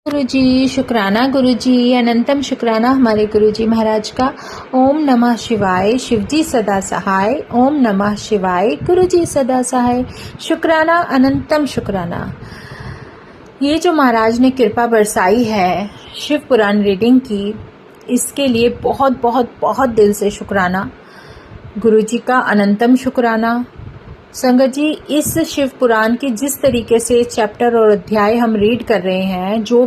गुरुजी, शुक्राना गुरुजी, अनंतम शुक्राना हमारे गुरुजी महाराज का। ओम नमः शिवाय, शिवजी सदा सहाय। ओम नमः शिवाय, गुरुजी सदा सहाय। शुक्राना, अनंतम शुक्राना। ये जो महाराज ने कृपा बरसाई है शिव पुराण रीडिंग की, इसके लिए बहुत बहुत बहुत दिल से शुक्राना। गुरुजी का अनंतम शुक्राना। संगत जी, इस शिव पुराण की जिस तरीके से चैप्टर और अध्याय हम रीड कर रहे हैं, जो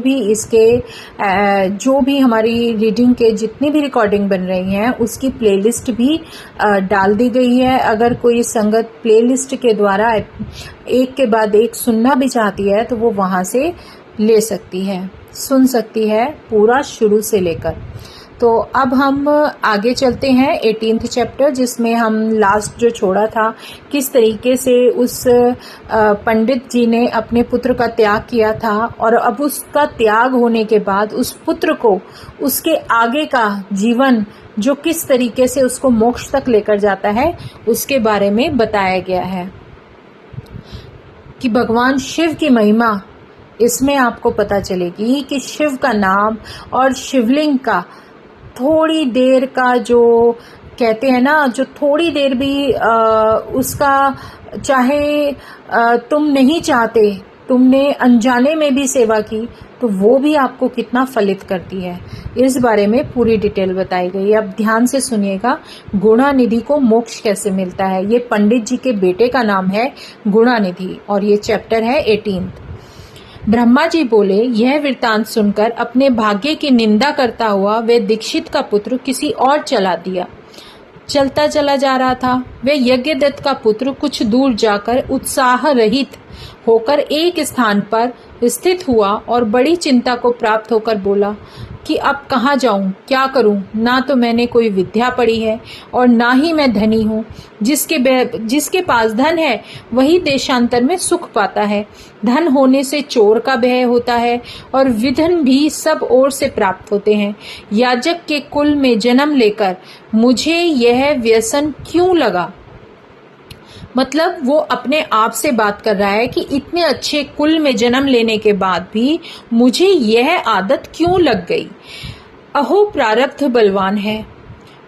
भी हमारी रीडिंग के जितनी भी रिकॉर्डिंग बन रही हैं, उसकी प्लेलिस्ट भी डाल दी गई है। अगर कोई संगत प्लेलिस्ट के द्वारा एक के बाद एक सुनना भी चाहती है तो वो वहाँ से ले सकती है, सुन सकती है पूरा शुरू से लेकर। तो अब हम आगे चलते हैं 18th चैप्टर, जिसमें हम लास्ट जो छोड़ा था, किस तरीके से उस पंडित जी ने अपने पुत्र का त्याग किया था, और अब उसका त्याग होने के बाद उस पुत्र को उसके आगे का जीवन जो किस तरीके से उसको मोक्ष तक लेकर जाता है, उसके बारे में बताया गया है कि भगवान शिव की महिमा इसमें आपको पता चलेगी कि शिव का नाम और शिवलिंग का थोड़ी देर का जो कहते हैं ना, जो थोड़ी देर भी उसका चाहे तुम नहीं चाहते, तुमने अनजाने में भी सेवा की, तो वो भी आपको कितना फलित करती है, इस बारे में पूरी डिटेल बताई गई है। अब ध्यान से सुनिएगा, गुणानिधि को मोक्ष कैसे मिलता है। ये पंडित जी के बेटे का नाम है गुणानिधि और ये चैप्टर है 18। ब्रह्मा जी बोले, यह वृत्तांत सुनकर अपने भाग्य की निंदा करता हुआ वह दीक्षित का पुत्र किसी और चला दिया। चलता चला जा रहा था। वह यज्ञदत्त का पुत्र कुछ दूर जाकर उत्साह रहित होकर एक स्थान पर स्थित हुआ और बड़ी चिंता को प्राप्त होकर बोला कि अब कहाँ जाऊं, क्या करूं। ना तो मैंने कोई विद्या पढ़ी है और ना ही मैं धनी हूँ। जिसके पास धन है वही देशांतर में सुख पाता है। धन होने से चोर का भय होता है और विधन भी सब ओर से प्राप्त होते हैं। याजक के कुल में जन्म लेकर मुझे यह व्यसन क्यों लगा। मतलब वो अपने आप से बात कर रहा है कि इतने अच्छे कुल में जन्म लेने के बाद भी मुझे यह आदत क्यों लग गई। अहो, प्रारब्ध बलवान है,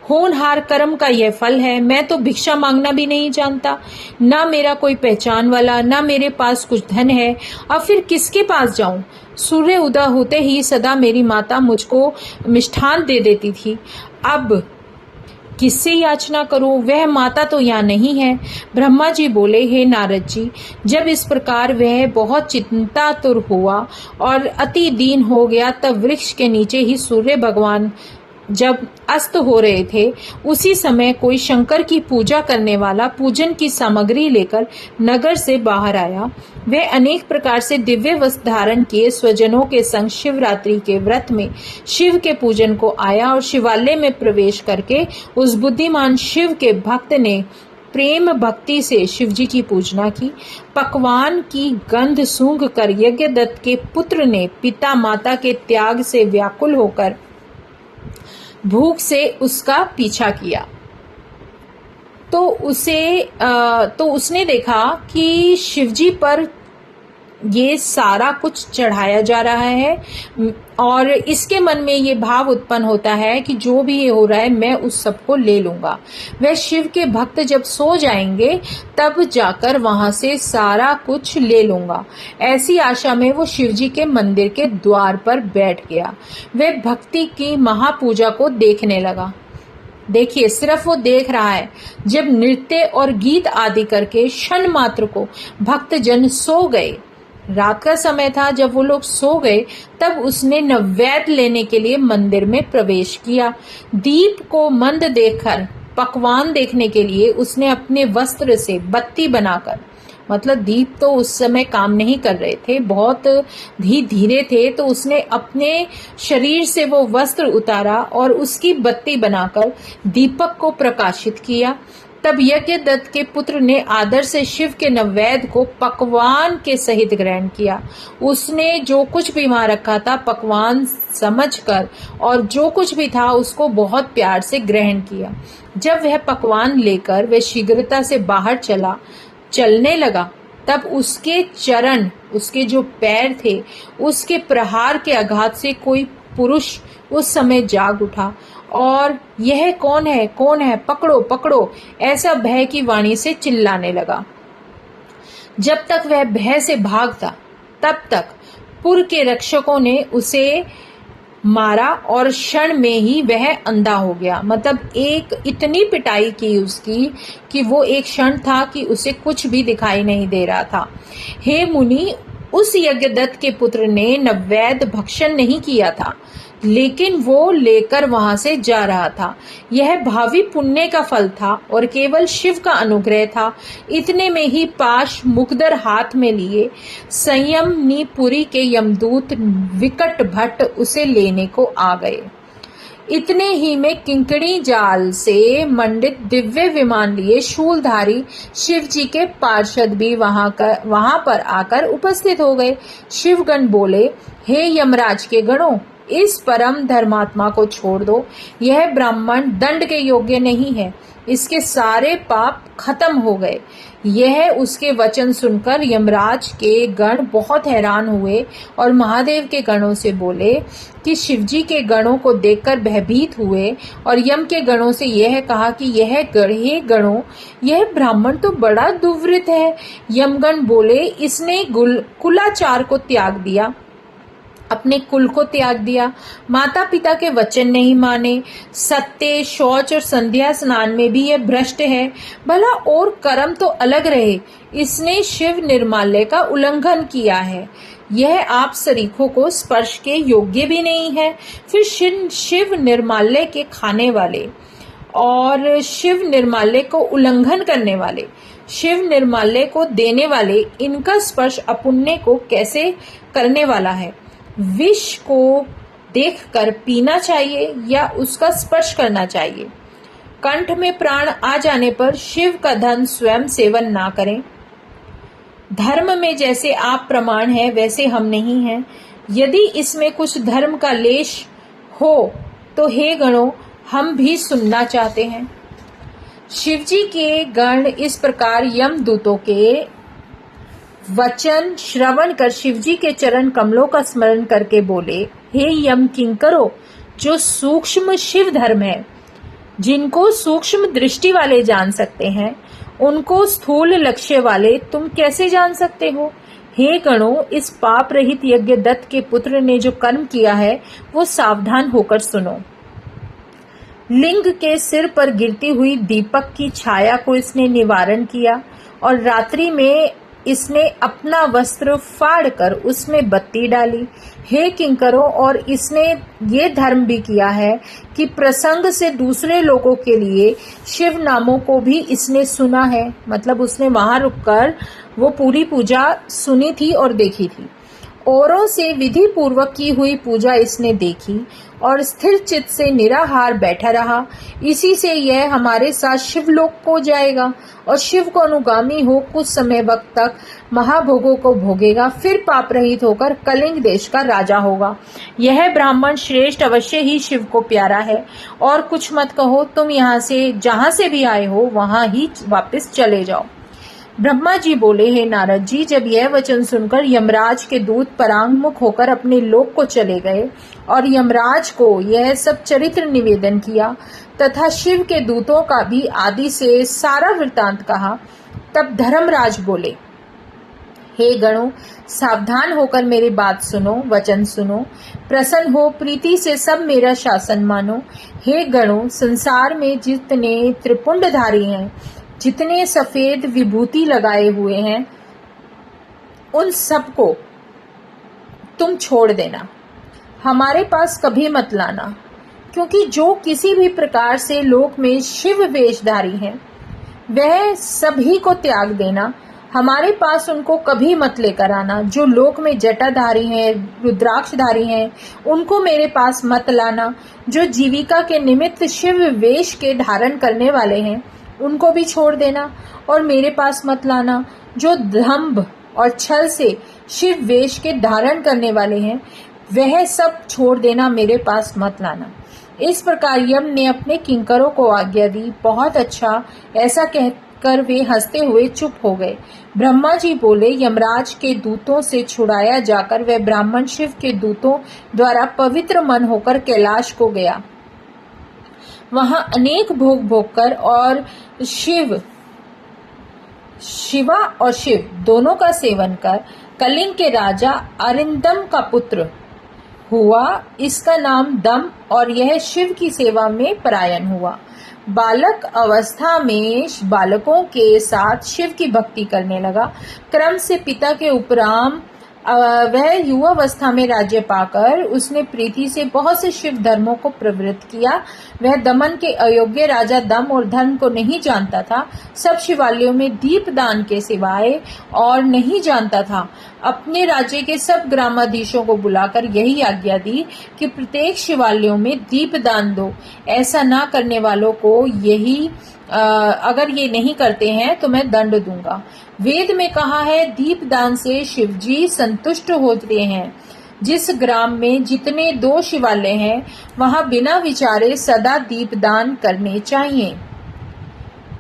होनहार कर्म का यह फल है। मैं तो भिक्षा मांगना भी नहीं जानता, ना मेरा कोई पहचान वाला, ना मेरे पास कुछ धन है। अब फिर किसके पास जाऊं। सूर्य उदय होते ही सदा मेरी माता मुझको मिष्ठान दे देती थी। अब किससे याचना करूं, वह माता तो यहाँ नहीं है। ब्रह्मा जी बोले, हे नारद जी, जब इस प्रकार वह बहुत चिंतातुर हुआ और अति दीन हो गया, तब वृक्ष के नीचे ही सूर्य भगवान जब अस्त हो रहे थे, उसी समय कोई शंकर की पूजा करने वाला पूजन की सामग्री लेकर नगर से बाहर आया। वह अनेक प्रकार से दिव्य वस्त्र धारण किए स्वजनों के संग शिवरात्रि के व्रत में शिव के पूजन को आया और शिवालय में प्रवेश करके उस बुद्धिमान शिव के भक्त ने प्रेम भक्ति से शिव जी की पूजना की। पकवान की गंध सूंघ कर यज्ञदत्त के पुत्र ने पिता माता के त्याग से व्याकुल होकर भूख से उसका पीछा किया। तो उसने देखा कि शिवजी पर ये सारा कुछ चढ़ाया जा रहा है और इसके मन में ये भाव उत्पन्न होता है कि जो भी ये हो रहा है मैं उस सबको ले लूंगा। वह शिव के भक्त जब सो जाएंगे तब जाकर वहां से सारा कुछ ले लूंगा। ऐसी आशा में वो शिवजी के मंदिर के द्वार पर बैठ गया। वह भक्ति की महापूजा को देखने लगा। देखिए, सिर्फ वो देख रहा है। जब नृत्य और गीत आदि करके क्षण मात्र को भक्तजन सो गए, रात का समय था, जब वो लोग सो गए तब उसने नैवेद्य लेने के लिए मंदिर में प्रवेश किया। दीप को मंद देखकर पकवान देखने के लिए उसने अपने वस्त्र से बत्ती बनाकर, मतलब दीप तो उस समय काम नहीं कर रहे थे, बहुत धीरे थे, तो उसने अपने शरीर से वो वस्त्र उतारा और उसकी बत्ती बनाकर दीपक को प्रकाशित किया। तब यज्ञदत्त के पुत्र ने आदर से शिव के नैवेद्य को पकवान के सहित ग्रहण किया। उसने जो कुछ भी वहां रखा था पकवान समझकर और जो कुछ भी था उसको बहुत प्यार से ग्रहण किया। जब वह पकवान लेकर वह शीघ्रता से बाहर चलने लगा तब उसके चरण, उसके जो पैर थे, उसके प्रहार के आघात से कोई पुरुष उस समय जाग उठा और यह कौन है, कौन है, पकड़ो पकड़ो, ऐसा भय की वाणी से चिल्लाने लगा। जब तक वह भय से भागता तब तक पुर के रक्षकों ने उसे मारा और क्षण में ही वह अंधा हो गया। मतलब एक इतनी पिटाई की उसकी कि वो एक क्षण था कि उसे कुछ भी दिखाई नहीं दे रहा था। हे मुनि, उस यज्ञदत्त के पुत्र ने नैवेद्य भक्षण नहीं किया था, लेकिन वो लेकर वहां से जा रहा था। यह भावी पुण्य का फल था और केवल शिव का अनुग्रह था। इतने में ही पाश मुकदर हाथ में लिए संयमनीपुरी के यमदूत विकट भट्ट उसे लेने को आ गए। इतने ही में किंकड़ी जाल से मंडित दिव्य विमान लिए शूलधारी शिव जी के पार्षद भी वहां पर आकर उपस्थित हो गए। शिवगण बोले, हे यमराज के गणों, इस परम धर्मात्मा को छोड़ दो। यह ब्राह्मण दंड के योग्य नहीं है, इसके सारे पाप खत्म हो गए। यह उसके वचन सुनकर यमराज के गण बहुत हैरान हुए और महादेव के गणों से बोले कि शिवजी के गणों को देखकर भयभीत हुए और यम के गणों से यह कहा कि यह गणों, यह ब्राह्मण तो बड़ा दुर्वृत्त है। यमगण बोले, इसने कुलाचार को त्याग दिया, अपने कुल को त्याग दिया, माता पिता के वचन नहीं माने, सत्य, शौच और संध्या स्नान में भी यह भ्रष्ट है। भला और कर्म तो अलग रहे, इसने शिव निर्माल्य का उल्लंघन किया है। यह आप सरीखों को स्पर्श के योग्य भी नहीं है। फिर शिव निर्माल्य के खाने वाले और शिव निर्माल्य को उल्लंघन करने वाले, शिव निर्माल्य को देने वाले, इनका स्पर्श अपुण्य को कैसे करने वाला है? विष को देखकर पीना चाहिए या उसका स्पर्श करना चाहिए? कंठ में प्राण आ जाने पर शिव का धन स्वयं सेवन ना करें। धर्म में जैसे आप प्रमाण हैं वैसे हम नहीं हैं। यदि इसमें कुछ धर्म का लेश हो तो हे गणों, हम भी सुनना चाहते हैं। शिवजी के गण इस प्रकार यमदूतों के वचन श्रवण कर शिवजी के चरण कमलों का स्मरण करके बोले, हे यम किंकरो, जो सूक्ष्म शिव धर्म है, जिनको सूक्ष्म दृष्टि वाले जान सकते हैं, उनको स्थूल लक्ष्य वाले तुम कैसे जान सकते हो? हे गणों, इस पाप रहित यज्ञदत्त के पुत्र ने जो कर्म किया है वो सावधान होकर सुनो। लिंग के सिर पर गिरती हुई दीपक की छाया को इसने निवारण किया और रात्रि में इसने अपना वस्त्र फाड़कर उसमें बत्ती डाली। हे किंकरों, और इसने ये धर्म भी किया है कि प्रसंग से दूसरे लोगों के लिए शिव नामों को भी इसने सुना है। मतलब उसने वहां रुककर वो पूरी पूजा सुनी थी और देखी थी। औरों से विधि पूर्वक की हुई पूजा इसने देखी और स्थिर चित्त से निराहार बैठा रहा। इसी से यह हमारे साथ शिवलोक को जाएगा और शिव को अनुगामी हो कुछ समय वक्त तक महाभोगों को भोगेगा, फिर पाप रहित होकर कलिंग देश का राजा होगा। यह ब्राह्मण श्रेष्ठ अवश्य ही शिव को प्यारा है। और कुछ मत कहो, तुम यहाँ से जहाँ से भी आए हो वहां ही वापस चले जाओ। ब्रह्मा जी बोले, हे नारद जी, जब यह वचन सुनकर यमराज के दूत परांगमुख होकर अपने लोक को चले गए और यमराज को यह सब चरित्र निवेदन किया तथा शिव के दूतों का भी आदि से सारा वृतांत कहा, तब धर्मराज बोले, हे गणों, सावधान होकर मेरी बात सुनो, वचन सुनो, प्रसन्न हो, प्रीति से सब मेरा शासन मानो। हे गणों, संसार में जितने त्रिपुंडधारी हैं, जितने सफेद विभूति लगाए हुए हैं, उन सबको तुम छोड़ देना, हमारे पास कभी मत लाना, क्योंकि जो किसी भी प्रकार से लोक में शिव वेशधारी हैं, वह सभी को त्याग देना, हमारे पास उनको कभी मत लेकर आना। जो लोक में जटाधारी हैं, रुद्राक्षधारी हैं, उनको मेरे पास मत लाना। जो जीविका के निमित्त शिव वेश के धारण करने वाले हैं, उनको भी छोड़ देना और मेरे पास मत लाना। जो दंभ और छल से शिव वेश के धारण करने वाले हैं, वह सब छोड़ देना, मेरे पास मत लाना। इस प्रकार यम ने अपने किंकरों को आज्ञा दी। बहुत अच्छा, ऐसा कर वे हंसते हुए चुप हो गए। ब्रह्मा जी बोले, यमराज के दूतों से छुड़ाया जाकर वह ब्राह्मण शिव के दूतों द्वारा पवित्र मन होकर कैलाश को गया। वहां अनेक भोग भोगकर और शिवा और शिव दोनों का सेवन कर कलिंग के राजा अरिंदम का पुत्र हुआ। इसका नाम दम, और यह शिव की सेवा में परायण हुआ। बालक अवस्था में बालकों के साथ शिव की भक्ति करने लगा। क्रम से पिता के उपराम वह युवावस्था में राज्य पाकर उसने प्रीति से बहुत से शिव धर्मों को प्रवृत्त किया। वह दमन के अयोग्य राजा दम और धर्म को नहीं जानता था। सब शिवालयों में दीप दान के सिवाय और नहीं जानता था। अपने राज्य के सब ग्रामाधीशों को बुलाकर यही आज्ञा दी कि प्रत्येक शिवालयों में दीप दान दो। ऐसा ना करने वालों को अगर ये नहीं करते हैं तो मैं दंड दूंगा। वेद में कहा है, दीप दान से शिवजी संतुष्ट होते हैं। जिस ग्राम में जितने 2 शिवालय हैं वहां बिना विचारे सदा दीप दान करने चाहिए,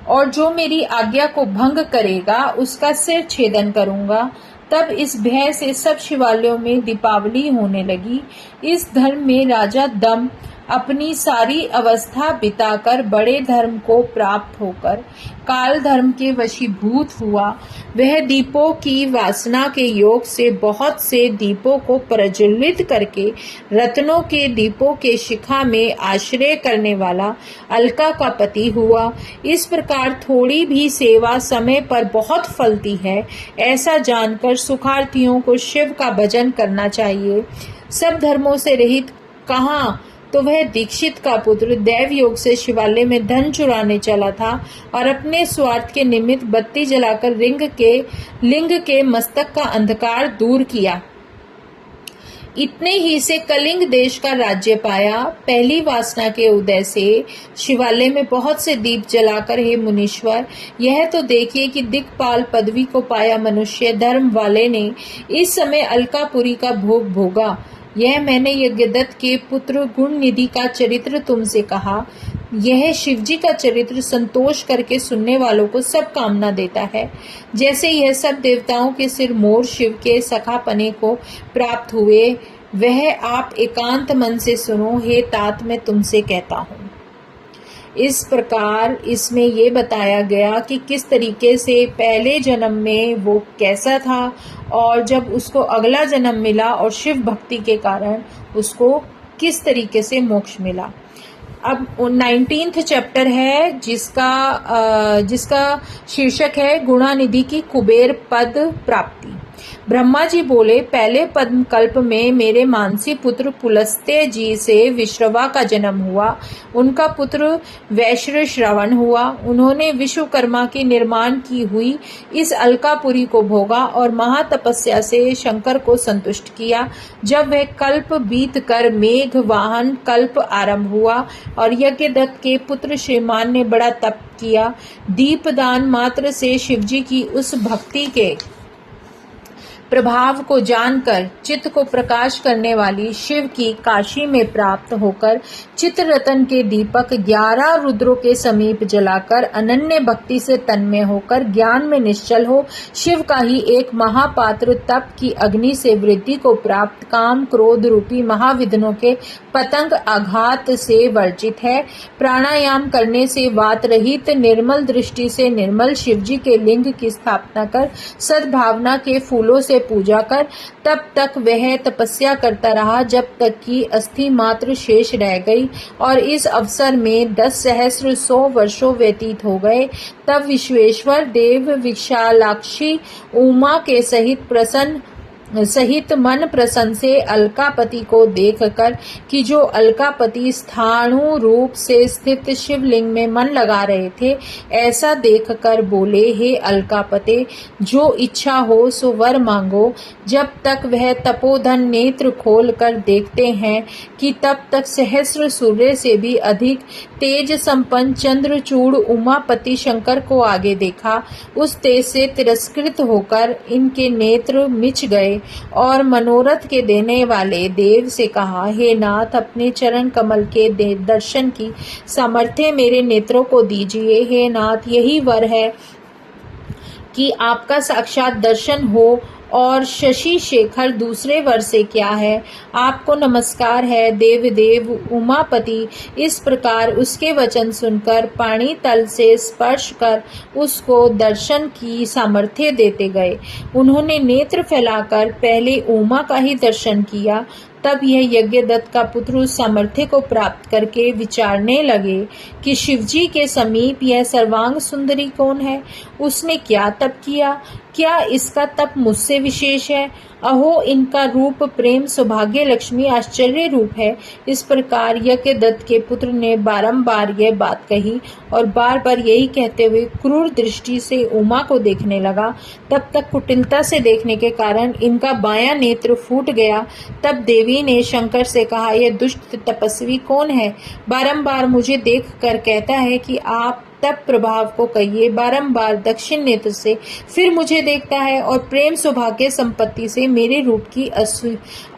और जो मेरी आज्ञा को भंग करेगा उसका सिर छेदन करूंगा। तब इस भय से सब शिवालयों में दीपावली होने लगी। इस धर्म में राजा दम अपनी सारी अवस्था बिताकर बड़े धर्म को प्राप्त होकर काल धर्म के वशीभूत हुआ। वह दीपों की वासना के योग से बहुत से दीपों को प्रज्वलित करके रत्नों के दीपों के शिखा में आश्रय करने वाला अलका का पति हुआ। इस प्रकार थोड़ी भी सेवा समय पर बहुत फलती है, ऐसा जानकर सुखार्थियों को शिव का भजन करना चाहिए। सब धर्मों से रहित कहाँ तो वह दीक्षित का पुत्र दैव योग से शिवालय में धन चुराने चला था और अपने स्वार्थ के निमित्त बत्ती जलाकर लिंग के मस्तक का अंधकार दूर किया। इतने ही से कलिंग देश का राज्य पाया। पहली वासना के उदय से शिवालय में बहुत से दीप जलाकर, हे मुनीश्वर, यह तो देखिए कि दिक्पाल पदवी को पाया मनुष्य धर्म वाले ने इस समय अलकापुरी का भोग भोगा। यह मैंने यज्ञदत्त के पुत्र गुण निधि का चरित्र तुमसे कहा। यह शिवजी का चरित्र संतोष करके सुनने वालों को सब कामना देता है। जैसे यह सब देवताओं के सिर मोर शिव के सखापने को प्राप्त हुए, वह आप एकांत मन से सुनो। हे तात, मैं तुमसे कहता हूँ। इस प्रकार इसमें ये बताया गया कि किस तरीके से पहले जन्म में वो कैसा था और जब उसको अगला जन्म मिला और शिव भक्ति के कारण उसको किस तरीके से मोक्ष मिला। अब 19th चैप्टर है जिसका शीर्षक है गुणानिधि की कुबेर पद प्राप्ति। ब्रह्मा जी बोले, पहले पद्म कल्प में मेरे मानसी पुत्र पुलस्त्य जी से विश्रवा का जन्म हुआ। उनका पुत्र वैश्र श्रवण हुआ। उन्होंने विश्वकर्मा की निर्माण की हुई इस अलकापुरी को भोगा और महातपस्या से शंकर को संतुष्ट किया। जब वह कल्प बीत कर मेघ वाहन कल्प आरंभ हुआ और यज्ञदत्त के पुत्र श्रीमान ने बड़ा तप किया। दीपदान मात्र से शिवजी की उस भक्ति के प्रभाव को जानकर चित्त को प्रकाश करने वाली शिव की काशी में प्राप्त होकर चित्ररतन के दीपक 11 रुद्रों के समीप जलाकर अनन्य भक्ति से तन्मय होकर ज्ञान में निश्चल हो शिव का ही एक महापात्र तप की अग्नि से वृद्धि को प्राप्त काम क्रोध रूपी महाविघ्नों के पतंग आघात से वर्जित है। प्राणायाम करने से वात रहित निर्मल दृष्टि से निर्मल शिवजी के लिंग की स्थापना कर सद्भावना के फूलों से पूजा कर तब तक वह तपस्या करता रहा जब तक कि अस्थि मात्र शेष रह गई और इस अवसर में 10 सहस्र 100 वर्षों व्यतीत हो गए। तब विश्वेश्वर देव विशालाक्षी उमा के सहित मन प्रसन्न से अलकापति को देखकर कि जो अलकापति स्थाणु रूप से स्थित शिवलिंग में मन लगा रहे थे, ऐसा देखकर बोले, हे अलकापते, जो इच्छा हो सो वर मांगो। जब तक वह तपोधन नेत्र खोल कर देखते हैं कि तब तक सहस्र सूर्य से भी अधिक तेज संपन्न चंद्रचूड़ उमापति शंकर को आगे देखा। उस तेज से तिरस्कृत होकर इनके नेत्र मिच गए और मनोरथ के देने वाले देव से कहा, हे नाथ, अपने चरण कमल के दर्शन की सामर्थ्य मेरे नेत्रों को दीजिए। हे नाथ, यही वर है कि आपका साक्षात दर्शन हो, और शशि शेखर दूसरे वर से क्या है। आपको नमस्कार है देव देव उमापति। इस प्रकार उसके वचन सुनकर पाणी तल से स्पर्श कर उसको दर्शन की सामर्थ्य देते गए। उन्होंने नेत्र फैलाकर पहले उमा का ही दर्शन किया। तब यह यज्ञदत्त का पुत्र उस सामर्थ्य को प्राप्त करके विचारने लगे कि शिवजी के समीप यह सर्वांग सुंदरी कौन है। उसने क्या तप किया? क्या इसका तप मुझसे विशेष है? अहो, इनका रूप प्रेम सौभाग्य लक्ष्मी आश्चर्य रूप है। इस प्रकार यज्ञदत्त के पुत्र ने बारंबार यह बात कही और बार बार यही कहते हुए क्रूर दृष्टि से उमा को देखने लगा। तब तक कुटिलता से देखने के कारण इनका बायां नेत्र फूट गया। तब देवी ने शंकर से कहा, यह दुष्ट तपस्वी कौन है? बारंबार मुझे देख कर कहता है कि आप तप प्रभाव को कहिए। बारंबार दक्षिण नेत्र से फिर मुझे देखता है और प्रेम सौभाग्य संपत्ति से मेरे रूप की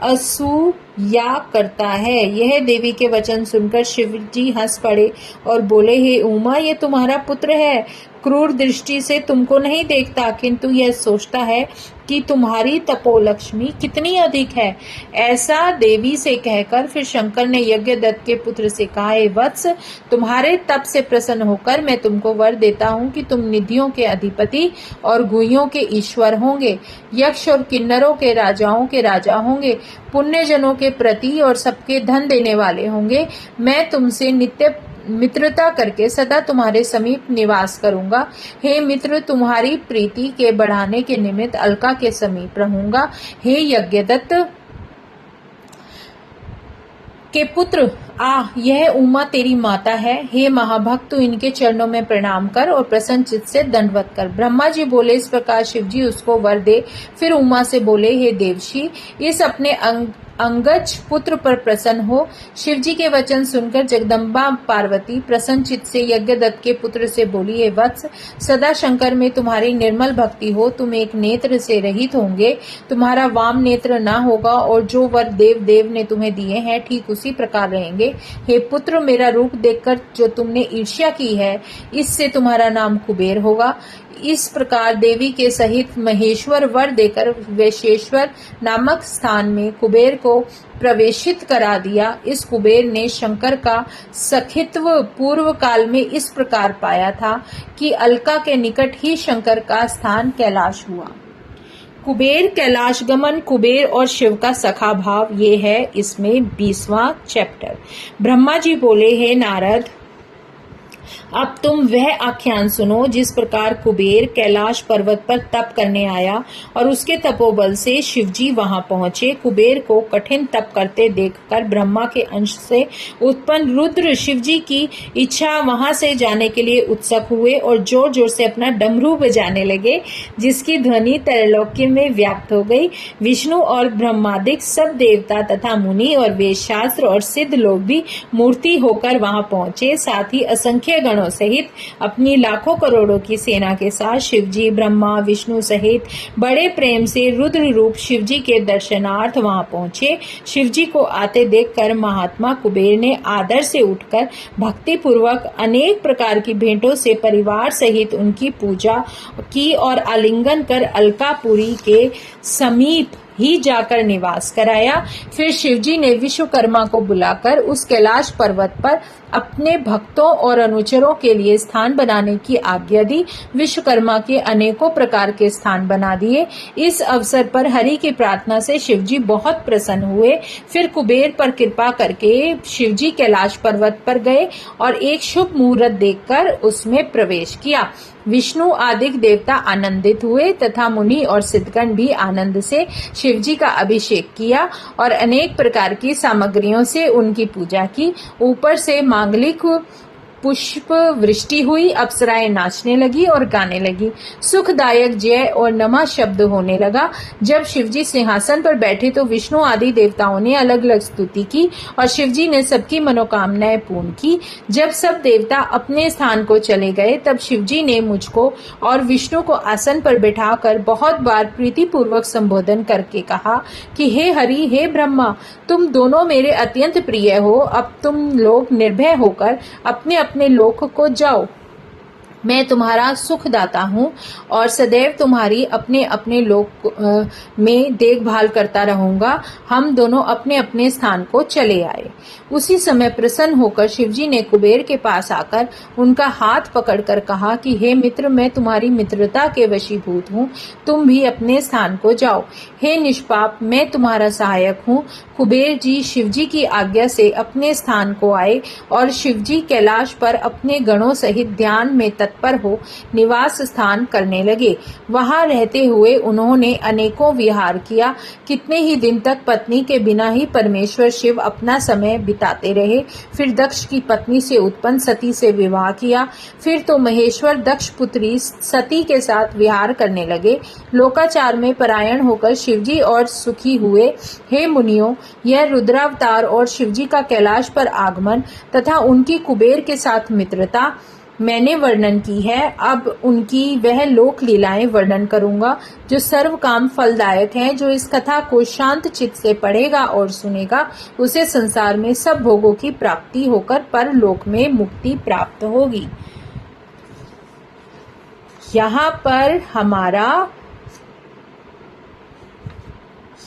असूया करता है। यह देवी के वचन सुनकर शिवजी हंस पड़े और बोले, हे उमा, ये तुम्हारा पुत्र है। क्रूर दृष्टि से तुमको नहीं देखता, किंतु यह सोचता है कि तुम्हारी तपोलक्ष्मी कितनी अधिक है। ऐसा देवी से कहकर फिर शंकर ने यज्ञदत्त के पुत्र से कहा, हे वत्स, तुम्हारे तप से प्रसन्न होकर मैं तुमको वर देता हूँ कि तुम निधियों के अधिपति और गुहियों के ईश्वर होंगे, यक्ष और किन्नरों के राजाओं के राजा होंगे, पुण्य जनों के प्रति और सबके धन देने वाले होंगे। मैं तुमसे नित्य मित्रता करके सदा तुम्हारे समीप निवास करूंगा। हे मित्र, तुम्हारी प्रीति के बढ़ाने के निमित्त अलका के समीप रहूंगा। हे यज्ञदत्त के पुत्र, यह उमा तेरी माता है। हे महाभक्त, तू इनके चरणों में प्रणाम कर और प्रसन्न चित्त से दंडवत कर। ब्रह्मा जी बोले, इस प्रकार शिवजी उसको वर दे। फिर उमा से बोले, हे देवशी, इस अपने अंगज पुत्र पर प्रसन्न हो। शिवजी के वचन सुनकर जगदम्बा पार्वती प्रसन्न चित्त से यज्ञदत्त के पुत्र से बोली, हे वत्स, सदा शंकर में तुम्हारी निर्मल भक्ति हो। तुम एक नेत्र से रहित होंगे, तुम्हारा वाम नेत्र न होगा और जो वर देव ने तुम्हें दिए हैं ठीक उसी प्रकार रहेंगे। हे पुत्र, मेरा रूप देखकर जो तुमने ईर्ष्या की है, इससे तुम्हारा नाम कुबेर होगा। इस प्रकार देवी के सहित महेश्वर वर देकर वैशेश्वर नामक स्थान में कुबेर को प्रवेशित करा दिया। इस कुबेर ने शंकर का सखित्व पूर्व काल में इस प्रकार पाया था कि अलका के निकट ही शंकर का स्थान कैलाश हुआ। कुबेर कैलाश गमन, कुबेर और शिव का सखा भाव, ये है इसमें 20वां चैप्टर। ब्रह्मा जी बोले, हे नारद, अब तुम वह आख्यान सुनो जिस प्रकार कुबेर कैलाश पर्वत पर तप करने आया और उसके तपोबल से शिवजी वहां पहुंचे। कुबेर को कठिन तप करते देखकर ब्रह्मा के अंश से उत्पन्न रुद्र शिवजी की इच्छा वहां से जाने के लिए उत्सुक हुए और जोर जोर से अपना डमरू बजाने लगे, जिसकी ध्वनि त्रैलोक्य में व्याप्त हो गई। विष्णु और ब्रह्मादिक सब देवता तथा मुनि और वेद शास्त्र और सिद्ध लोग भी मूर्ति होकर वहां पहुंचे। साथ ही असंख्य गणों सहित अपनी लाखों करोड़ों की सेना के साथ शिवजी, ब्रह्मा, विष्णु सहित बड़े प्रेम से रुद्र रूप शिवजी के दर्शनार्थ वहां पहुंचे। शिवजी को आते देखकर महात्मा कुबेर ने आदर से उठकर भक्ति पूर्वक अनेक प्रकार की भेंटों से परिवार सहित उनकी पूजा की और आलिंगन कर अलकापुरी के समीप ही जाकर निवास कराया। फिर शिवजी ने विश्वकर्मा को बुलाकर उस कैलाश पर्वत पर अपने भक्तों और अनुचरों के लिए स्थान बनाने की आज्ञा दी। विश्वकर्मा के अनेकों प्रकार के स्थान बना दिए। इस अवसर पर हरि की प्रार्थना से शिवजी बहुत प्रसन्न हुए। फिर कुबेर पर कृपा करके शिवजी कैलाश पर्वत पर गए और एक शुभ मुहूर्त देखकर उसमें प्रवेश किया। विष्णु आदिक देवता आनंदित हुए तथा मुनि और सिद्धगण भी आनंद से शिवजी का अभिषेक किया और अनेक प्रकार की सामग्रियों से उनकी पूजा की। ऊपर से मांगलिक पुष्प वृष्टि हुई, अप्सराएं नाचने लगी और गाने लगी। सुखदायक जय और नमः शब्द होने लगा। जब शिवजी सिंहासन पर बैठे तो विष्णु आदि देवताओं ने अलग अलग स्तुति की और शिवजी ने सबकी मनोकामनाएं पूर्ण की। जब सब देवता अपने स्थान को चले गए तब शिवजी ने मुझको और विष्णु को आसन पर बैठाकर बहुत बार प्रीतिपूर्वक संबोधन करके कहा कि हे हरि, हे ब्रह्मा, तुम दोनों मेरे अत्यंत प्रिय हो। अब तुम लोग निर्भय होकर अपने अपने लोक को जाओ। मैं तुम्हारा सुखदाता हूँ और सदैव तुम्हारी अपने अपने लोक में देखभाल करता रहूंगा। हम दोनों अपने अपने स्थान को चले आए। उसी समय प्रसन्न होकर शिवजी ने कुबेर के पास आकर उनका हाथ पकड़कर कहा कि हे मित्र, मैं तुम्हारी मित्रता के वशीभूत हूँ, तुम भी अपने स्थान को जाओ। हे निष्पाप, मैं तुम्हारा सहायक हूँ। कुबेर जी शिवजी की आज्ञा से अपने स्थान को आए और शिवजी कैलाश पर अपने गणों सहित ध्यान में तत्पर हो निवास स्थान करने लगे। वहां रहते हुए उन्होंने अनेकों विहार किया। कितने ही दिन तक पत्नी के बिना ही परमेश्वर शिव अपना समय बिताते रहे। फिर दक्ष की पत्नी से उत्पन्न सती से विवाह किया। फिर तो महेश्वर दक्ष पुत्री सती के साथ विहार करने लगे। लोकाचार में परायण होकर शिवजी और सुखी हुए। हे मुनियों, यह रुद्रावतार और शिवजी का कैलाश पर आगमन तथा उनकी कुबेर के साथ मित्रता मैंने वर्णन की है। अब उनकी वह लोक लीलाएं वर्णन करूंगा जो सर्व काम फलदायक हैं। जो इस कथा को शांत चित्त से पढ़ेगा और सुनेगा उसे संसार में सब भोगों की प्राप्ति होकर परलोक में मुक्ति प्राप्त होगी। यहाँ पर हमारा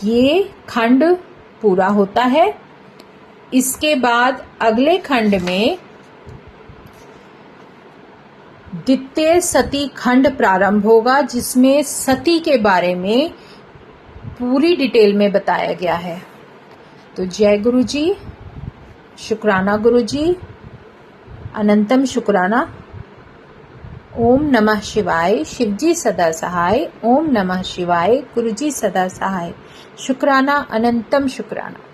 ये खंड पूरा होता है। इसके बाद अगले खंड में द्वितीय सती खंड प्रारंभ होगा, जिसमें सती के बारे में पूरी डिटेल में बताया गया है। तो जय गुरु जी, शुक्राना गुरु जी, अनंतम शुक्राना। ओम नमः शिवाय। शिवजी सदा सहाय। ओम नमः शिवाय। गुरुजी सदा सहाय। शुक्राना, अनंतम शुक्राना।